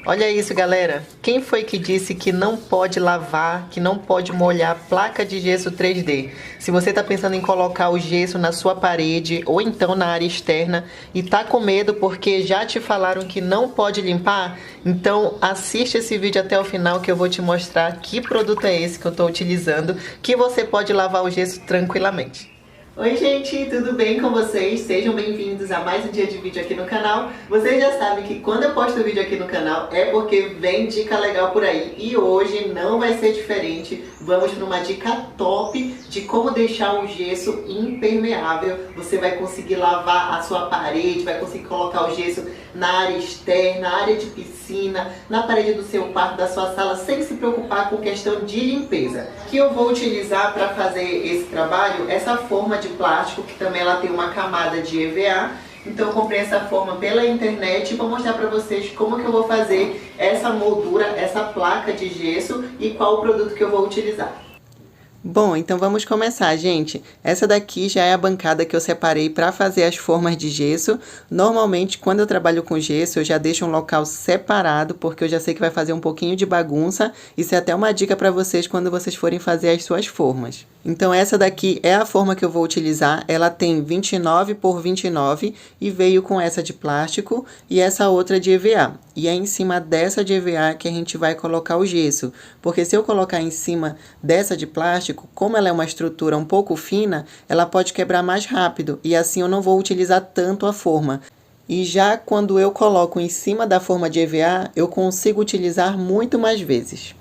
Olha isso, galera. Quem foi que disse que não pode lavar, que não pode molhar placa de gesso 3D? Se você está pensando em colocar o gesso na sua parede ou então na área externa e tá com medo porque já te falaram que não pode limpar, então assiste esse vídeo até o final que eu vou te mostrar que produto é esse que eu estou utilizando, que você pode lavar o gesso tranquilamente. Oi gente, tudo bem com vocês? Sejam bem-vindos a mais um dia de vídeo aqui no canal. Vocês já sabem que quando eu posto vídeo aqui no canal é porque vem dica legal por aí. E hoje não vai ser diferente. Vamos para uma dica top de como deixar um gesso impermeável. Você vai conseguir lavar a sua parede, vai conseguir colocar o gesso na área externa, na área de piscina, na parede do seu quarto, da sua sala, sem se preocupar com questão de limpeza. Que eu vou utilizar para fazer esse trabalho, essa forma de plástico, que também ela tem uma camada de EVA. Então eu comprei essa forma pela internet e vou mostrar para vocês como que eu vou fazer essa moldura, essa placa de gesso e qual o produto que eu vou utilizar. Bom, então vamos começar, gente. Essa daqui já é a bancada que eu separei para fazer as formas de gesso. Normalmente, quando eu trabalho com gesso, eu já deixo um local separado, porque eu já sei que vai fazer um pouquinho de bagunça. Isso é até uma dica para vocês quando vocês forem fazer as suas formas. Então essa daqui é a forma que eu vou utilizar. Ela tem 29 por 29 e veio com essa de plástico e essa outra de EVA. E é em cima dessa de EVA que a gente vai colocar o gesso. Porque se eu colocar em cima dessa de plástico, como ela é uma estrutura um pouco fina, ela pode quebrar mais rápido e assim eu não vou utilizar tanto a forma. E já quando eu coloco em cima da forma de EVA, eu consigo utilizar muito mais vezes.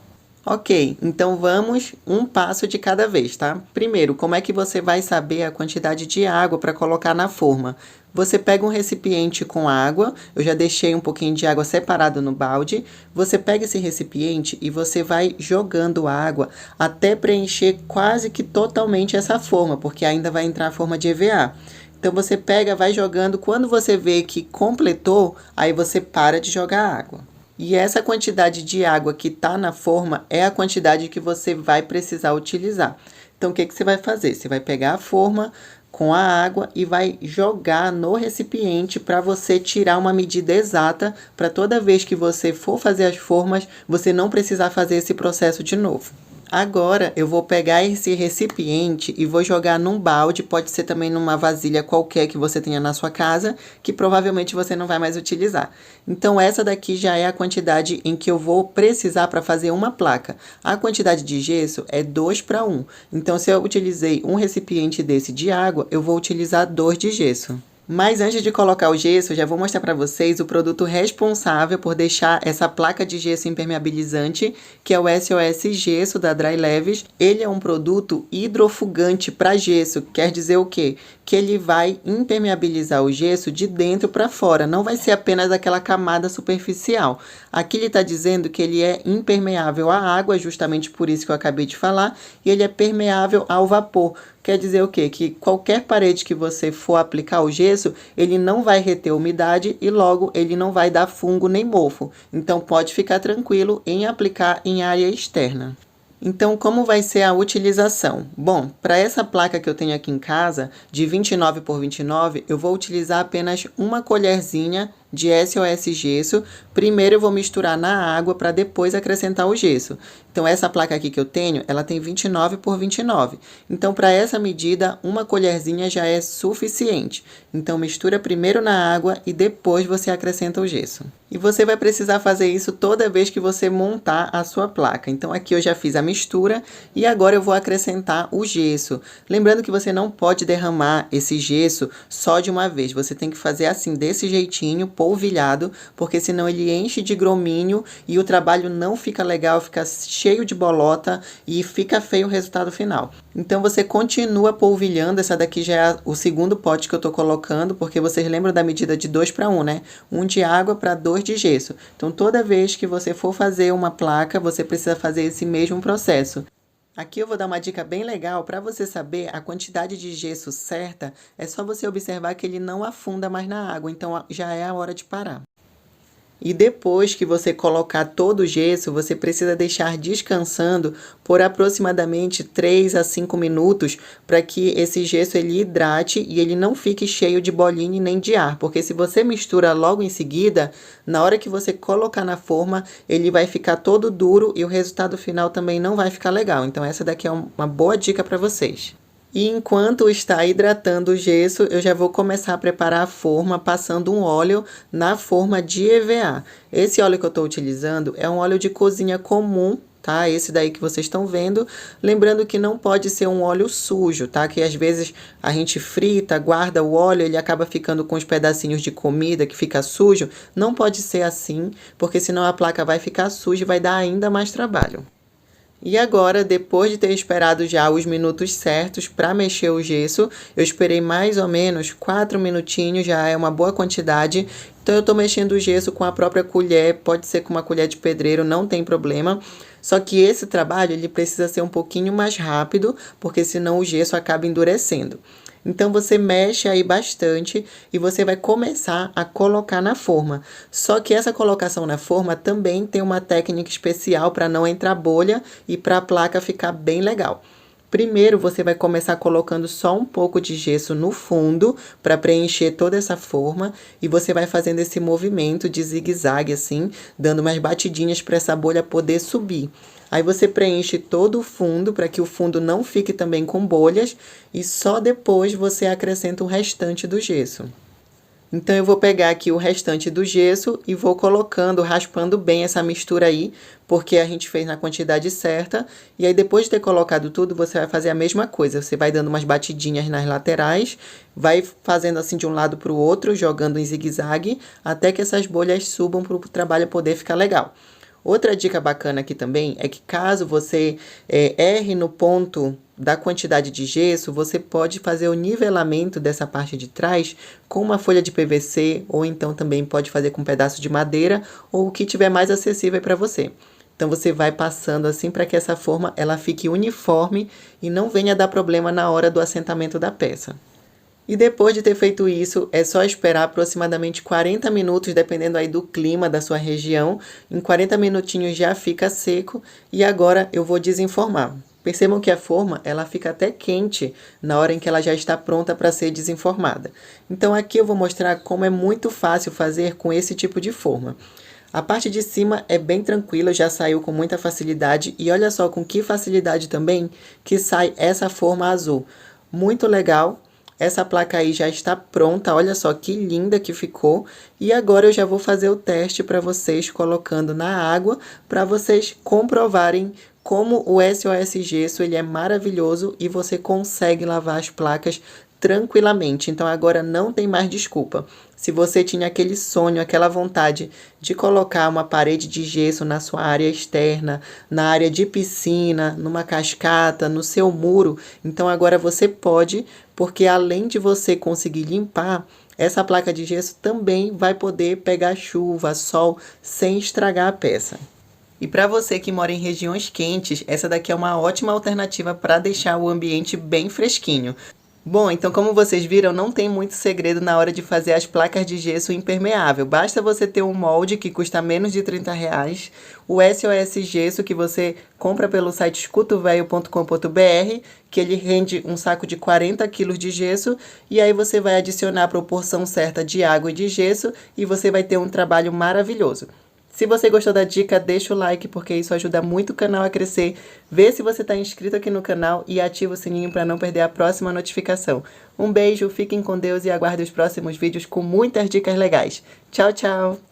Ok, então vamos um passo de cada vez, tá? Primeiro, como é que você vai saber a quantidade de água para colocar na forma? Você pega um recipiente com água, eu já deixei um pouquinho de água separado no balde. Você pega esse recipiente e você vai jogando água até preencher quase que totalmente essa forma, porque ainda vai entrar a forma de EVA. Então você pega, vai jogando, quando você vê que completou, aí você para de jogar água. E essa quantidade de água que está na forma é a quantidade que você vai precisar utilizar. Então, o que você vai fazer? Você vai pegar a forma com a água e vai jogar no recipiente para você tirar uma medida exata para toda vez que você for fazer as formas, você não precisar fazer esse processo de novo. Agora eu vou pegar esse recipiente e vou jogar num balde, pode ser também numa vasilha qualquer que você tenha na sua casa, que provavelmente você não vai mais utilizar. Então essa daqui já é a quantidade em que eu vou precisar para fazer uma placa. A quantidade de gesso é 2 para 1. Então se eu utilizei um recipiente desse de água, eu vou utilizar 2 de gesso. Mas antes de colocar o gesso, eu já vou mostrar para vocês o produto responsável por deixar essa placa de gesso impermeabilizante, que é o SOS Gesso da Dry Leves. Ele é um produto hidrofugante para gesso, quer dizer o quê? Que ele vai impermeabilizar o gesso de dentro para fora, não vai ser apenas aquela camada superficial. Aqui ele está dizendo que ele é impermeável à água, justamente por isso que eu acabei de falar, e ele é permeável ao vapor. Quer dizer o quê? Que qualquer parede que você for aplicar o gesso, ele não vai reter umidade e logo ele não vai dar fungo nem mofo. Então pode ficar tranquilo em aplicar em área externa. Então, como vai ser a utilização? Bom, para essa placa que eu tenho aqui em casa, de 29 por 29, eu vou utilizar apenas uma colherzinha de SOS gesso. Primeiro eu vou misturar na água para depois acrescentar o gesso. Então essa placa aqui que eu tenho, ela tem 29 por 29. Então para essa medida, uma colherzinha já é suficiente. Então mistura primeiro na água e depois você acrescenta o gesso. E você vai precisar fazer isso toda vez que você montar a sua placa. Então aqui eu já fiz a mistura e agora eu vou acrescentar o gesso. Lembrando que você não pode derramar esse gesso só de uma vez. Você tem que fazer assim, desse jeitinho, polvilhado, porque senão ele enche de gromínio e o trabalho não fica legal, fica cheio de bolota e fica feio o resultado final. Então você continua polvilhando. Essa daqui já é o segundo pote que eu tô colocando, porque vocês lembram da medida de 2 para 1, né? 1 de água para 2 de gesso. Então toda vez que você for fazer uma placa, você precisa fazer esse mesmo processo. Aqui eu vou dar uma dica bem legal para você saber a quantidade de gesso certa. É só você observar que ele não afunda mais na água, então já é a hora de parar. E depois que você colocar todo o gesso, você precisa deixar descansando por aproximadamente 3 a 5 minutos para que esse gesso ele hidrate e ele não fique cheio de bolinha nem de ar, porque se você mistura logo em seguida, na hora que você colocar na forma, ele vai ficar todo duro e o resultado final também não vai ficar legal. Então essa daqui é uma boa dica para vocês. E enquanto está hidratando o gesso, eu já vou começar a preparar a forma passando um óleo na forma de EVA. Esse óleo que eu estou utilizando é um óleo de cozinha comum, tá? Esse daí que vocês estão vendo. Lembrando que não pode ser um óleo sujo, tá? Que às vezes a gente frita, guarda o óleo, ele acaba ficando com os pedacinhos de comida que fica sujo. Não pode ser assim, porque senão a placa vai ficar suja e vai dar ainda mais trabalho. E agora, depois de ter esperado já os minutos certos para mexer o gesso, eu esperei mais ou menos 4 minutinhos, já é uma boa quantidade. Então eu estou mexendo o gesso com a própria colher, pode ser com uma colher de pedreiro, não tem problema. Só que esse trabalho ele precisa ser um pouquinho mais rápido, porque senão o gesso acaba endurecendo. Então você mexe aí bastante e você vai começar a colocar na forma. Só que essa colocação na forma também tem uma técnica especial para não entrar bolha e para a placa ficar bem legal. Primeiro você vai começar colocando só um pouco de gesso no fundo para preencher toda essa forma e você vai fazendo esse movimento de zigue-zague assim, dando umas batidinhas para essa bolha poder subir. Aí você preenche todo o fundo para que o fundo não fique também com bolhas e só depois você acrescenta o restante do gesso. Então eu vou pegar aqui o restante do gesso e vou colocando, raspando bem essa mistura aí, porque a gente fez na quantidade certa. E aí depois de ter colocado tudo, você vai fazer a mesma coisa. Você vai dando umas batidinhas nas laterais, vai fazendo assim de um lado para o outro, jogando em zigue-zague, até que essas bolhas subam para o trabalho poder ficar legal. Outra dica bacana aqui também é que caso você erre no ponto da quantidade de gesso, você pode fazer o nivelamento dessa parte de trás com uma folha de PVC ou então também pode fazer com um pedaço de madeira ou o que tiver mais acessível para você. Então você vai passando assim para que essa forma ela fique uniforme e não venha dar problema na hora do assentamento da peça. E depois de ter feito isso, é só esperar aproximadamente 40 minutos, dependendo aí do clima da sua região. Em 40 minutinhos já fica seco e agora eu vou desenformar. Percebam que a forma, ela fica até quente na hora em que ela já está pronta para ser desenformada. Então aqui eu vou mostrar como é muito fácil fazer com esse tipo de forma. A parte de cima é bem tranquila, já saiu com muita facilidade e olha só com que facilidade também que sai essa forma azul. Muito legal. Essa placa aí já está pronta, olha só que linda que ficou. E agora eu já vou fazer o teste para vocês colocando na água, para vocês comprovarem como o SOS Gesso ele é maravilhoso e você consegue lavar as placas tranquilamente. Então agora não tem mais desculpa. Se você tinha aquele sonho, aquela vontade de colocar uma parede de gesso na sua área externa, na área de piscina, numa cascata, no seu muro, então agora você pode, porque além de você conseguir limpar, essa placa de gesso também vai poder pegar chuva, sol, sem estragar a peça. E para você que mora em regiões quentes, essa daqui é uma ótima alternativa para deixar o ambiente bem fresquinho. Bom, então como vocês viram, não tem muito segredo na hora de fazer as placas de gesso impermeável. Basta você ter um molde que custa menos de R$30, o SOS Gesso que você compra pelo site escutovelho.com.br, que ele rende um saco de 40 kg de gesso, e aí você vai adicionar a proporção certa de água e de gesso, e você vai ter um trabalho maravilhoso. Se você gostou da dica, deixa o like, porque isso ajuda muito o canal a crescer. Vê se você está inscrito aqui no canal e ativa o sininho para não perder a próxima notificação. Um beijo, fiquem com Deus e aguardem os próximos vídeos com muitas dicas legais. Tchau, tchau!